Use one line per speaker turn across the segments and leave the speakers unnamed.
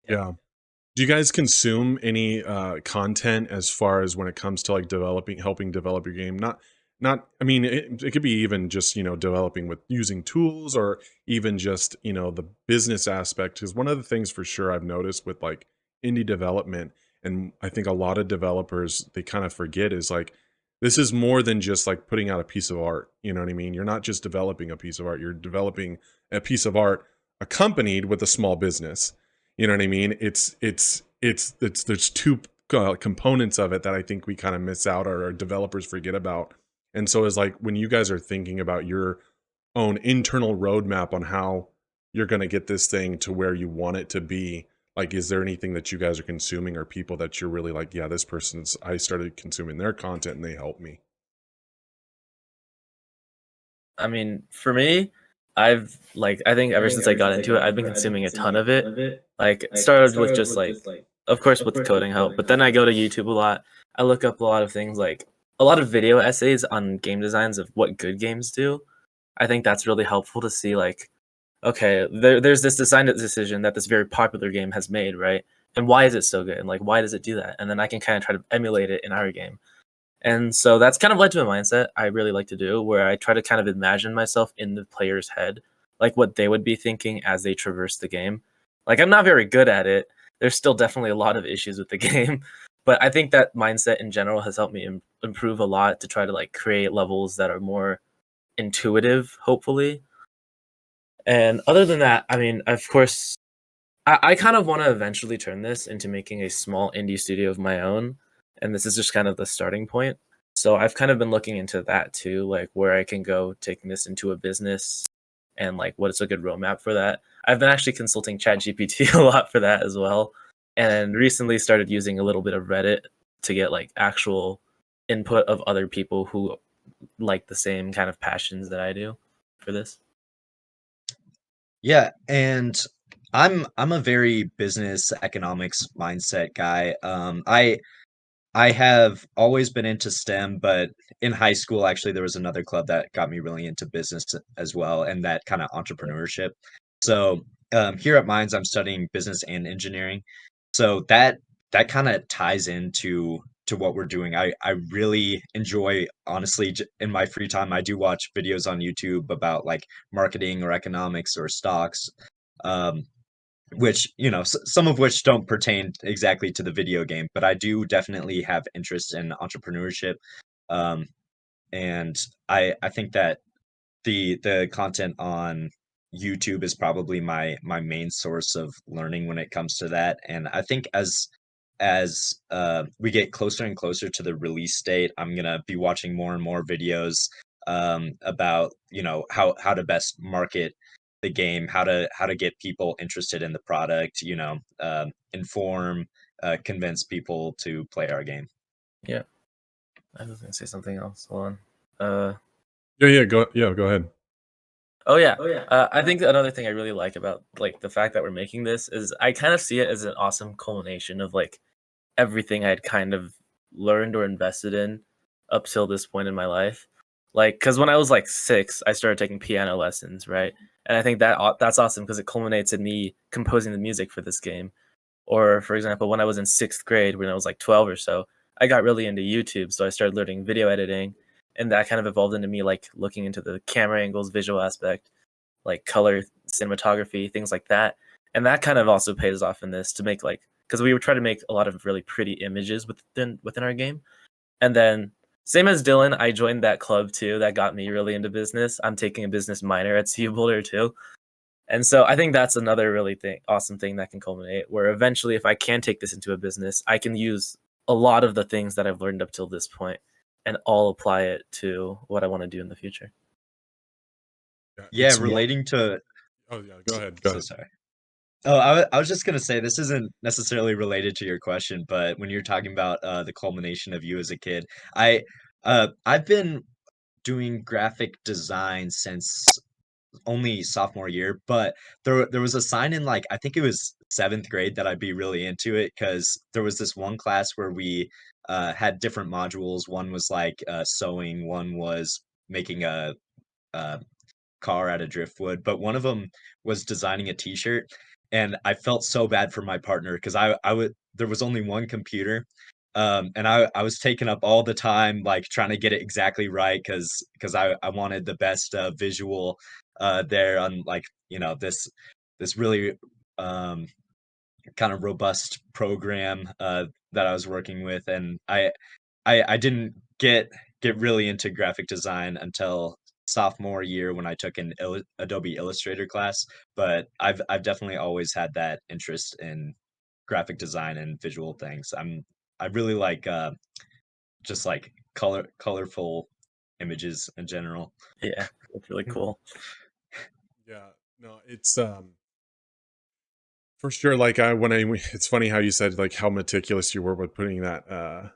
Yeah. Do you guys consume any content as far as when it comes to like developing, helping develop your game? Not. I mean, it could be even just developing with using tools, or even just the business aspect. Because one of the things for sure I've noticed with like indie development, and I think a lot of developers they kind of forget is like this is more than just like putting out a piece of art. You know what I mean? You're not just developing a piece of art. You're developing a piece of art accompanied with a small business. You know what I mean? It's there's two components of it that I think we kind of miss out, or our developers forget about. And so it's like when you guys are thinking about your own internal roadmap on how you're going to get this thing to where you want it to be, like is there anything that you guys are consuming, or people that you're really like, yeah, this person's I started consuming their content and they helped me.
I mean, for me, I think ever since I got into it, I've been consuming a ton of it. Like, it started with just like, of course, with coding help, but then I go to YouTube a lot. I look up a lot of things, like a lot of video essays on game designs of what good games do. I think that's really helpful to see, like, okay, there's this design decision that this very popular game has made, right? And why is it so good? And like, why does it do that? And then I can kind of try to emulate it in our game. And so that's kind of led to a mindset I really like to do, where I try to kind of imagine myself in the player's head, like what they would be thinking as they traverse the game. Like, I'm not very good at it. There's still definitely a lot of issues with the game, but I think that mindset in general has helped me improve a lot to try to like create levels that are more intuitive, hopefully. And other than that, I mean, of course, I kind of want to eventually turn this into making a small indie studio of my own. And this is just kind of the starting point. So I've kind of been looking into that too, like where I can go taking this into a business and like what is a good roadmap for that. I've been actually consulting ChatGPT a lot for that as well. And recently started using a little bit of Reddit to get like actual input of other people who like the same kind of passions that I do for this.
Yeah, and I'm a very business economics mindset guy. I have always been into STEM, but in high school, actually, there was another club that got me really into business as well, and that kind of entrepreneurship. So here at Mines, I'm studying business and engineering. So that kind of ties into what we're doing. I really enjoy, honestly, in my free time, I do watch videos on YouTube about like marketing or economics or stocks. Um, which some of which don't pertain exactly to the video game, but I do definitely have interest in entrepreneurship. um, and I think that the content on YouTube is probably my main source of learning when it comes to that. And I think as we get closer and closer to the release date, I'm gonna be watching more and more videos about how to best market the game, how to get people interested in the product, inform, convince people to play our game.
Yeah. I was gonna say something else. Hold on. Uh
Yeah, go ahead.
Oh yeah. I think another thing I really like about like the fact that we're making this is I kind of see it as an awesome culmination of like everything I'd kind of learned or invested in up till this point in my life. Like, because when I was like 6, I started taking piano lessons, right? And I think that that's awesome because it culminates in me composing the music for this game. Or, for example, when I was in 6th grade, when I was like 12 or so, I got really into YouTube, so I started learning video editing, and that kind of evolved into me like looking into the camera angles, visual aspect, like color, cinematography, things like that. And that kind of also pays off in this to make like because we were trying to make a lot of really pretty images within our game. And then same as Dylan, I joined that club too. That got me really into business. I'm taking a business minor at CU Boulder too. And so I think that's another really awesome thing that can culminate where eventually if I can take this into a business, I can use a lot of the things that I've learned up till this point and all apply it to what I want to do in the future.
Yeah,
Yeah,
it's more.
relating to
Oh yeah, go ahead. Go
so
ahead.
sorry. Oh, I was just gonna say this isn't necessarily related to your question, but when you're talking about the culmination of you as a kid, I I've been doing graphic design since only sophomore year, but there was a sign in, like, I think it was 7th grade, that I'd be really into it because there was this one class where we had different modules. One was like sewing, one was making a car out of driftwood, but one of them was designing a t-shirt. and I felt so bad for my partner because I would there was only one computer, and I was taking up all the time, like, trying to get it exactly right because I wanted the best, visual, there on, like, this really, um, kind of robust program, that I was working with, and I didn't get really into graphic design until sophomore year when I took an Adobe Illustrator class, but I've definitely always had that interest in graphic design and visual things. I really like, just, like, colorful images in general.
Yeah, it's really cool.
Yeah, no, it's for sure. Like it's funny how you said like how meticulous you were with putting that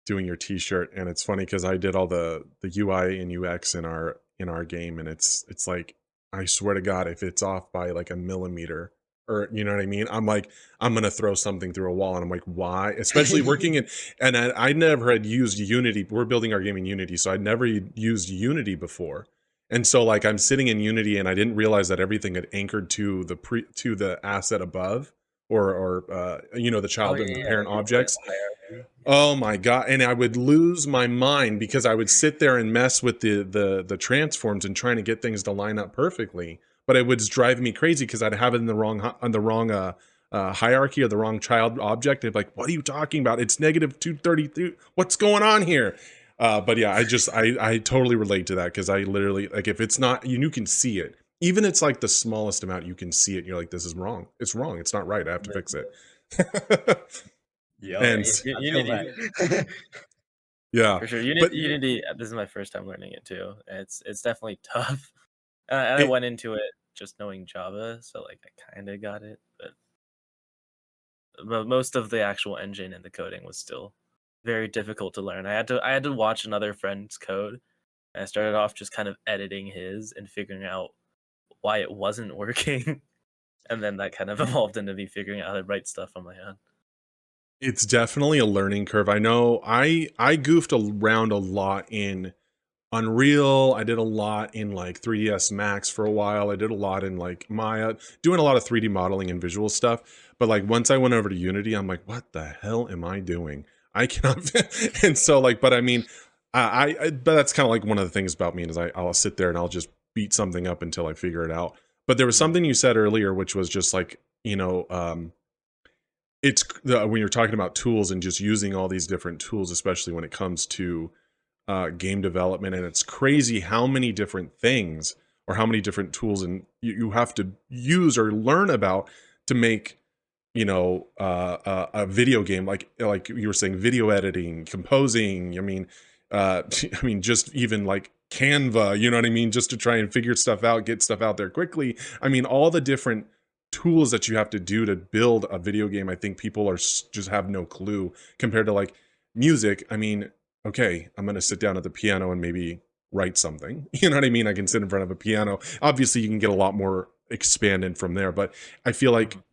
doing your t-shirt, and it's funny because I did all the UI and UX in our game, and it's like I swear to God, if it's off by like a millimeter, or you know what I mean, I'm like I'm gonna throw something through a wall, and I'm like, why? Especially working in, and I never had used Unity. We're building our game in Unity, so I'd never used Unity before. And so like I'm sitting in Unity and I didn't realize that everything had anchored to the asset above, or you know, the
Oh
child
yeah,
and the
yeah,
parent
like the
objects.
hierarchy. Yeah.
Oh my God. And I would lose my mind because I would sit there and mess with the transforms and trying to get things to line up perfectly. But it would just drive me crazy because I'd have it in the wrong hierarchy, or the wrong child object. They'd be like, what are you talking about? It's negative 232. What's going on here? But yeah, I totally relate to that because I literally, like, if it's not, you can see it. Even it's like the smallest amount, you can see it. And you're like, this is wrong. It's wrong. It's not right. I have to
The-
fix it.
Yep,
yeah,
And
I feel
Unity
that.
yeah,
for sure.
but
Unity. This is my first time learning it too. It's definitely tough. And I
it,
went into it just knowing Java, so like I kind of got it, but most of the actual engine and the coding was still very difficult to learn. I had to watch another friend's code, and I started off just kind of editing his and figuring out why it wasn't working, and then that kind of evolved into me figuring out how to write stuff on my own.
it's definitely a learning curve. I know I goofed around a lot in Unreal. I did a lot in like 3ds Max for a while. I did a lot in like Maya, doing a lot of 3D modeling and visual stuff. But like once I went over to Unity, I'm like, what the hell am I doing? I cannot. And so like, but I mean, but that's kind of like one of the things about me is I'll sit there and I'll just beat something up until I figure it out. But there was
Mhm.
something you said earlier, which was just like, it's when you're talking about tools and just using all these different tools, especially when it comes to game development. And it's crazy how many different things, or how many different tools and you have to use or learn about to make, a video game, like you were saying, video editing, composing. I mean, I mean, just even like Canva, you know what I mean, just to try and figure stuff out, get stuff out there quickly. I mean, all the different tools that you have to do to build a video game, I think people are just have no clue compared to like music. I mean, okay, I'm going to sit down at the piano and maybe write something. You know what I mean? I can sit in front of a piano. Obviously, you can get a lot more expanded from there, but I feel like
Mhm.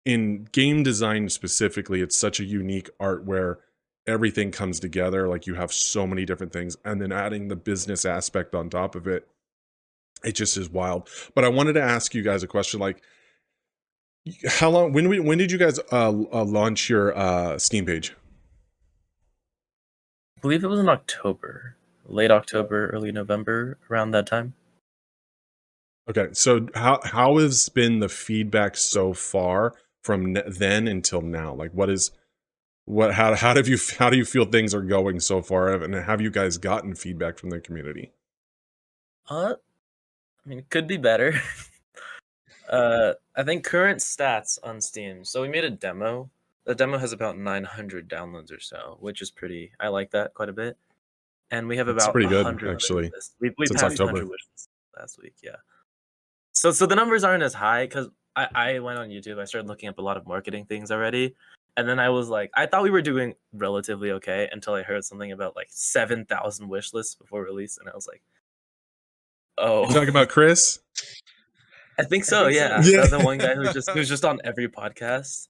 in game design specifically, it's such a unique art where everything comes together. Like you have so many different things, and then adding the business aspect on top of it, it just is wild. But I wanted to ask you guys a question: like, how long? When did you guys launch your Steam page?
I believe it was in October, late October, early November, around that time.
Okay, so how has been the feedback so far from then until now? Like, how do you feel things are going so far, and have you guys gotten feedback from the community?
I mean, it could be better. I think current stats on Steam. So we made a demo. The demo has about 900 downloads or so, which is pretty. I like that quite a bit. And we have
It's
about
pretty good
100
actually
wishlists. We
since
passed
October.
100 wishlists last week. Yeah. So the numbers aren't as high because I went on YouTube. I started looking up a lot of marketing things already, and then I was like, I thought we were doing relatively okay until I heard something about like 7,000 wish lists before release, and I was like,
You talking
oh,
about Chris?
I think so. Yeah,
Yeah.
the one guy who's just on every podcast.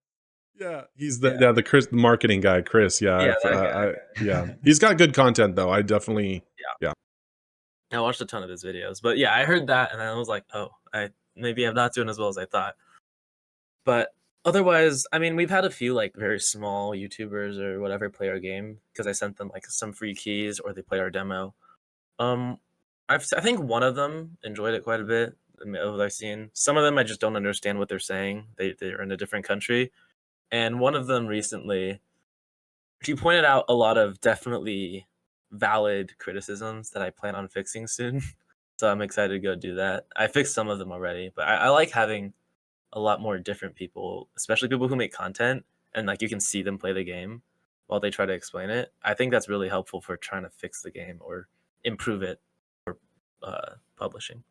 Yeah, he's
Yeah,
the marketing guy, Chris. Yeah,
yeah, that guy.
yeah, he's got good content though. I definitely,
Yeah,
yeah.
I watched a ton of his videos, but yeah, I heard that, and I was like, oh, I maybe I'm not doing as well as I thought. But otherwise, I mean, we've had a few like very small YouTubers or whatever play our game because I sent them like some free keys or they play our demo. Um, I think one of them enjoyed it quite a bit. Of what I've seen, some of them I just don't understand what they're saying. They're in a different country, and one of them recently, she pointed out a lot of definitely valid criticisms that I plan on fixing soon. So I'm excited to go do that. I fixed some of them already, but I like having a lot more different people, especially people who make content and like you can see them play the game while they try to explain it. I think that's really helpful for trying to fix the game or improve it for publishing.